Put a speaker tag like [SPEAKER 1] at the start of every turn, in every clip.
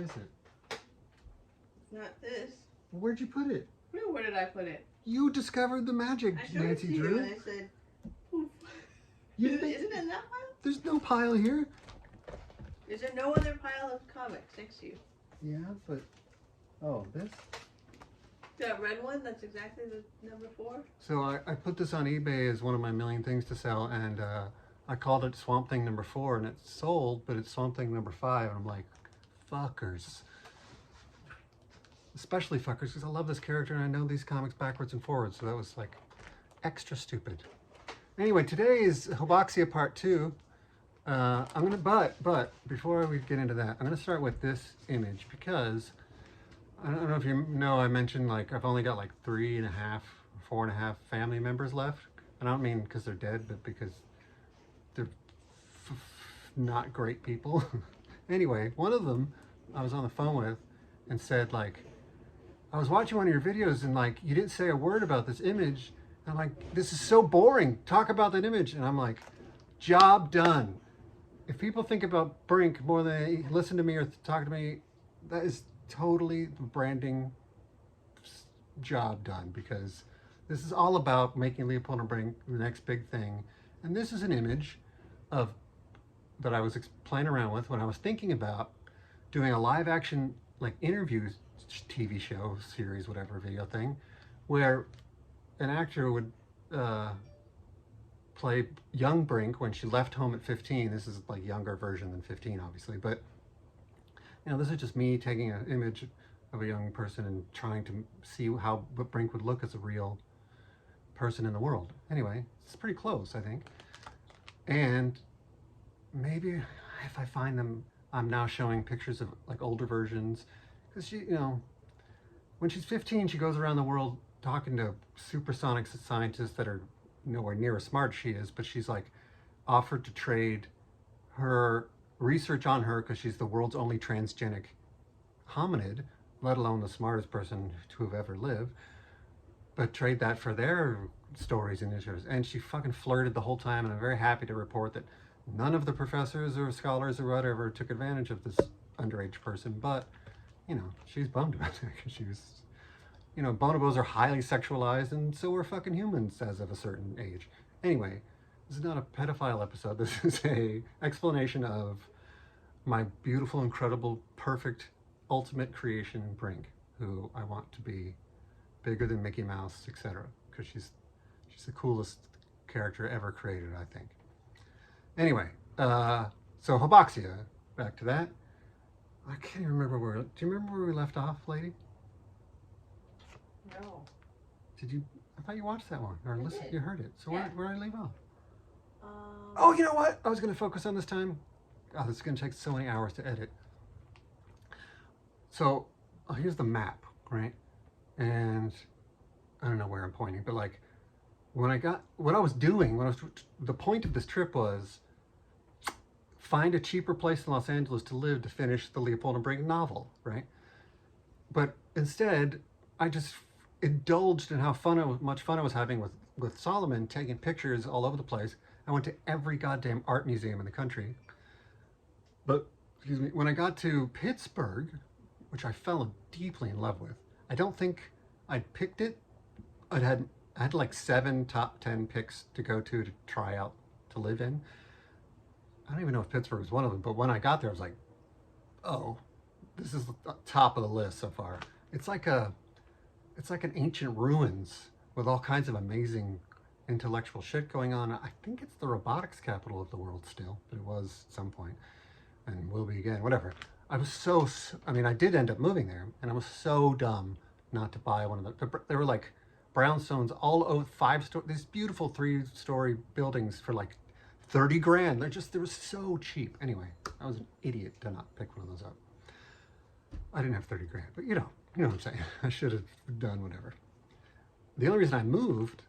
[SPEAKER 1] is it?
[SPEAKER 2] Not this.
[SPEAKER 1] Where'd you put it?
[SPEAKER 2] No, where did I put it?
[SPEAKER 1] You discovered the magic,
[SPEAKER 2] I showed it
[SPEAKER 1] Nancy
[SPEAKER 2] to you
[SPEAKER 1] Drew.
[SPEAKER 2] and I said, "Poof."
[SPEAKER 1] You
[SPEAKER 2] Isn't
[SPEAKER 1] think-
[SPEAKER 2] it in that pile?
[SPEAKER 1] There's no pile here.
[SPEAKER 2] Is there no other pile of comics next to you?
[SPEAKER 1] Yeah, but oh, this.
[SPEAKER 2] That red one, that's exactly the number 4?
[SPEAKER 1] So I put this on eBay as one of my million things to sell, and I called it Swamp Thing number 4, and it's sold, but it's Swamp Thing number 5, and I'm like, fuckers. Especially fuckers, because I love this character and I know these comics backwards and forwards, so that was like extra stupid. Anyway, today is Hoboxia Part 2. But before we get into that, I'm gonna start with this image because I don't know if you know, I mentioned like I've only got like 3.5, 4.5 family members left. And I don't mean because they're dead, but because they're not great people. Anyway, one of them I was on the phone with and said like, I was watching one of your videos and like, you didn't say a word about this image. And I'm like, this is so boring. Talk about that image. And I'm like, job done. If people think about Brink more than they listen to me or talk to me, that is totally the branding job done, because this is all about making Leopold and Brink the next big thing. And this is an image of that I was playing around with when I was thinking about doing a live action like interview TV show, series, whatever, video thing, where an actor would play young Brink when she left home at 15. This is like younger version than 15, obviously, but you know, this is just me taking an image of a young person and trying to see how what Brink would look as a real person in the world. Anyway, it's pretty close, I think. And maybe if I find them, I'm now showing pictures of like older versions, because she, you know, when she's 15, she goes around the world talking to supersonic scientists that are nowhere near as smart as she is, but she's like offered to trade her research on her, because she's the world's only transgenic hominid, let alone the smartest person to have ever lived, but trade that for their stories and issues. And she fucking flirted the whole time, and I'm very happy to report that none of the professors or scholars or whatever took advantage of this underage person. But you know, she's bummed about that, because she was, you know, bonobos are highly sexualized, and so are fucking humans as of a certain age. Anyway, this is not a pedophile episode. This is a explanation of my beautiful, incredible, perfect, ultimate creation, Brink, who I want to be bigger than Mickey Mouse, etc. Because she's the coolest character ever created, I think. Anyway, so Hoboxia, back to that. I can't even remember where. Do you remember where we left off, lady?
[SPEAKER 2] No.
[SPEAKER 1] Did you? I thought you watched that one, or
[SPEAKER 2] I
[SPEAKER 1] listened.
[SPEAKER 2] did.
[SPEAKER 1] You heard it. So
[SPEAKER 2] Yeah.
[SPEAKER 1] where did I leave off? Oh, you know what? I was going to focus on this time. Oh, this is going to take so many hours to edit. So here's the map, right? And I don't know where I'm pointing, but like when I got what I was doing, the point of this trip was find a cheaper place in Los Angeles to live to finish the Leopold and Brink novel, right? But instead, I just indulged in how much fun I was having with Solomon, taking pictures all over the place. I went to every goddamn art museum in the country. But, excuse me, when I got to Pittsburgh, which I fell deeply in love with, I don't think I'd picked it. I had like 7 top 10 picks to go to try out to live in. I don't even know if Pittsburgh was one of them, but when I got there, I was like, oh, this is the top of the list so far. It's like an ancient ruins with all kinds of amazing intellectual shit going on. I think it's the robotics capital of the world still, but it was at some point and will be again, whatever. I did end up moving there, and I was so dumb not to buy one of there were like brownstones all over 5-story, these beautiful 3-story buildings for like 30 grand. They were so cheap. Anyway, I was an idiot to not pick one of those up. I didn't have 30 grand, but you know what I'm saying. I should have done whatever. The only reason I moved,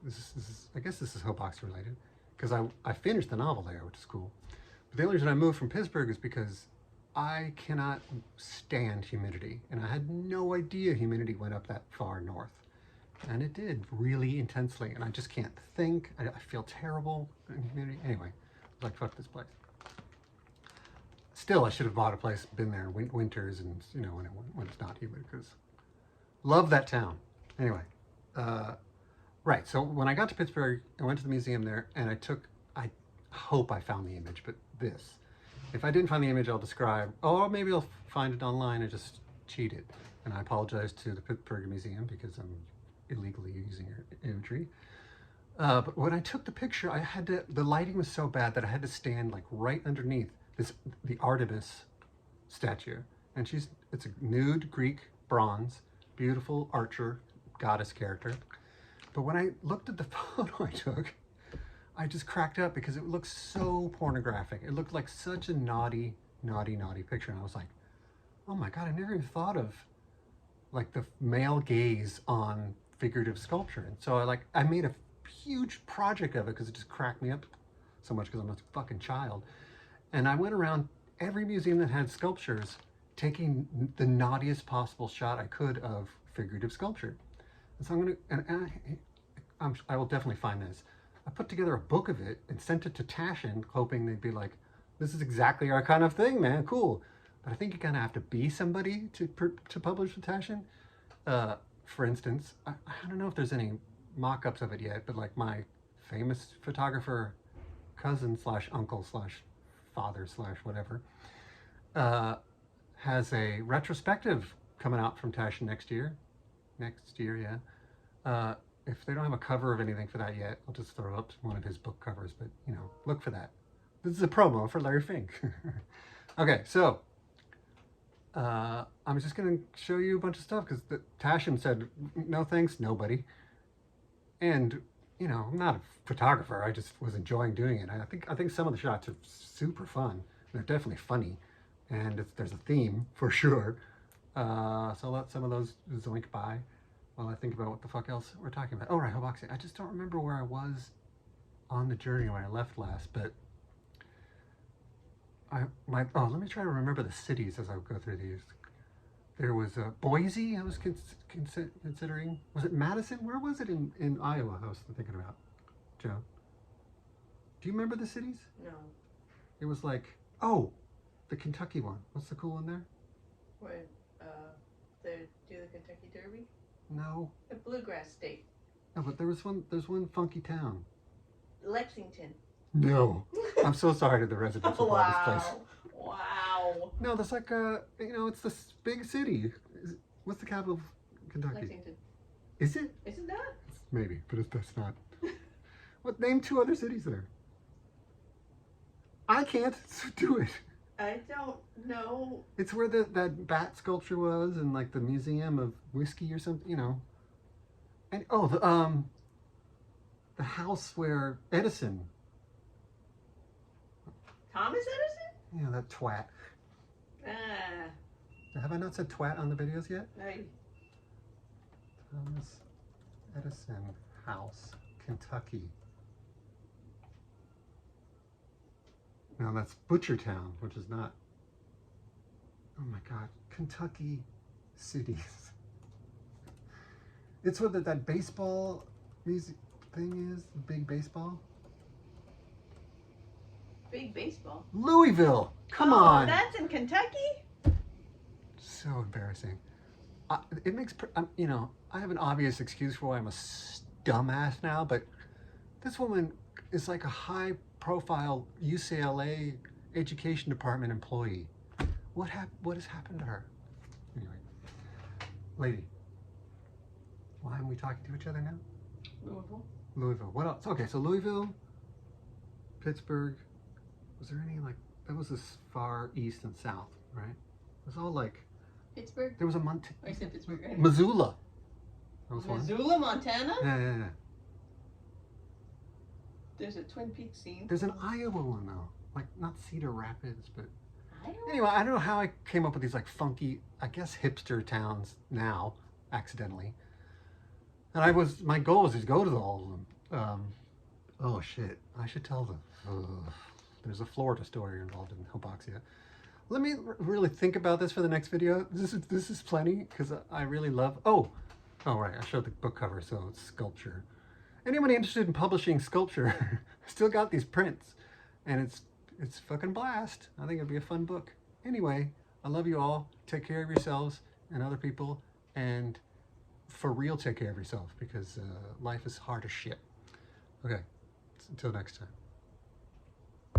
[SPEAKER 1] I guess this is Hobox related, because I finished the novel there, which is cool. But the only reason I moved from Pittsburgh is because I cannot stand humidity, and I had no idea humidity went up that far north. And it did really intensely, and I just can't think. I feel terrible in humidity. Anyway, I was like, fuck this place. still, I should have bought a place, been there in winters and, you know, when it's not humid, because love that town. Anyway, right. So when I got to Pittsburgh, I went to the museum there, and I hope I found the image, but this. If I didn't find the image, I'll describe, or maybe I'll find it online and just cheat it. And I apologize to the Pittsburgh Museum because I'm illegally using your imagery. But when I took the picture, the lighting was so bad that I had to stand like right underneath the Artemis statue. And it's a nude Greek bronze, beautiful archer, goddess character. But when I looked at the photo I took, I just cracked up because it looked so pornographic. It looked like such a naughty, naughty, naughty picture. And I was like, oh my God, I never even thought of like the male gaze on figurative sculpture. And so I made a huge project of it because it just cracked me up so much because I'm a fucking child. And I went around every museum that had sculptures, taking the naughtiest possible shot I could of figurative sculpture. And so I'm gonna, I will definitely find this. I put together a book of it and sent it to Taschen, hoping they'd be like, this is exactly our kind of thing, man, cool. But I think you kind of have to be somebody to publish with Taschen. For instance, I don't know if there's any mock-ups of it yet, but like my famous photographer cousin / uncle / father / whatever has a retrospective coming out from Taschen next year. Yeah. If they don't have a cover of anything for that yet, I'll just throw up one of his book covers, but you know, look for that. This is a promo for Larry Fink. Okay, so I'm just going to show you a bunch of stuff because Taschen said, no thanks, nobody. And, you know, I'm not a photographer. I just was enjoying doing it. I think some of the shots are super fun. They're definitely funny. And there's a theme, for sure. So I'll let some of those zoink by while I think about what the fuck else we're talking about. Oh, right, Hoboxia. I just don't remember where I was on the journey when I left last, but let me try to remember the cities as I go through these. There was Boise, I was considering. Was it Madison? Where was it in Iowa I was thinking about? Joe? Do you remember the cities?
[SPEAKER 2] No.
[SPEAKER 1] It was like, oh, the Kentucky one. What's the cool one there?
[SPEAKER 2] Where they do the Kentucky Derby?
[SPEAKER 1] No.
[SPEAKER 2] The Bluegrass State.
[SPEAKER 1] No, but there's one funky town.
[SPEAKER 2] Lexington.
[SPEAKER 1] No. I'm so sorry to the residents of all this place.
[SPEAKER 2] Wow.
[SPEAKER 1] No, that's like it's this big city. What's the capital of Kentucky?
[SPEAKER 2] Lexington.
[SPEAKER 1] Is it?
[SPEAKER 2] Isn't that?
[SPEAKER 1] Maybe, but that's not. Name 2 other cities there. I can't, so do it.
[SPEAKER 2] I don't know.
[SPEAKER 1] It's where that bat sculpture was, and like the Museum of Whiskey or something, you know. And the house where Edison.
[SPEAKER 2] Thomas Edison?
[SPEAKER 1] Yeah, that twat. Have I not said twat on the videos yet?
[SPEAKER 2] Right.
[SPEAKER 1] Thomas Edison House, Kentucky. No, that's Butchertown, which is not. Oh my God, Kentucky cities. It's where that baseball music thing is, the big baseball.
[SPEAKER 2] Big baseball.
[SPEAKER 1] Louisville, come on.
[SPEAKER 2] That's in Kentucky?
[SPEAKER 1] So embarrassing. It makes, I have an obvious excuse for why I'm a dumbass now, but this woman is like a high-profile UCLA education department employee. What has happened to her? Anyway, lady, why am we talking to each other now? Louisville. What else? Okay, so Louisville, Pittsburgh. Was there any that was as far east and south, right? It was all like.
[SPEAKER 2] Pittsburgh?
[SPEAKER 1] There was a
[SPEAKER 2] I said Pittsburgh, right?
[SPEAKER 1] Missoula. That was
[SPEAKER 2] Missoula,
[SPEAKER 1] one.
[SPEAKER 2] Montana?
[SPEAKER 1] Yeah.
[SPEAKER 2] There's a Twin Peaks scene.
[SPEAKER 1] There's an Iowa one though, like not Cedar Rapids, but
[SPEAKER 2] Iowa?
[SPEAKER 1] anyway, I don't know how I came up with these like funky, I guess hipster towns now, accidentally. And my goal was to go to all of them. Oh shit, I should tell them. There's a Florida story involved in Hoboxia. Let me really think about this for the next video. This is plenty because I really love. Oh, right. I showed the book cover, so it's sculpture. Anyone interested in publishing sculpture, still got these prints, and it's fucking blast. I think it'd be a fun book. Anyway, I love you all. Take care of yourselves and other people, and for real, take care of yourself, because life is hard as shit. Okay, until next time.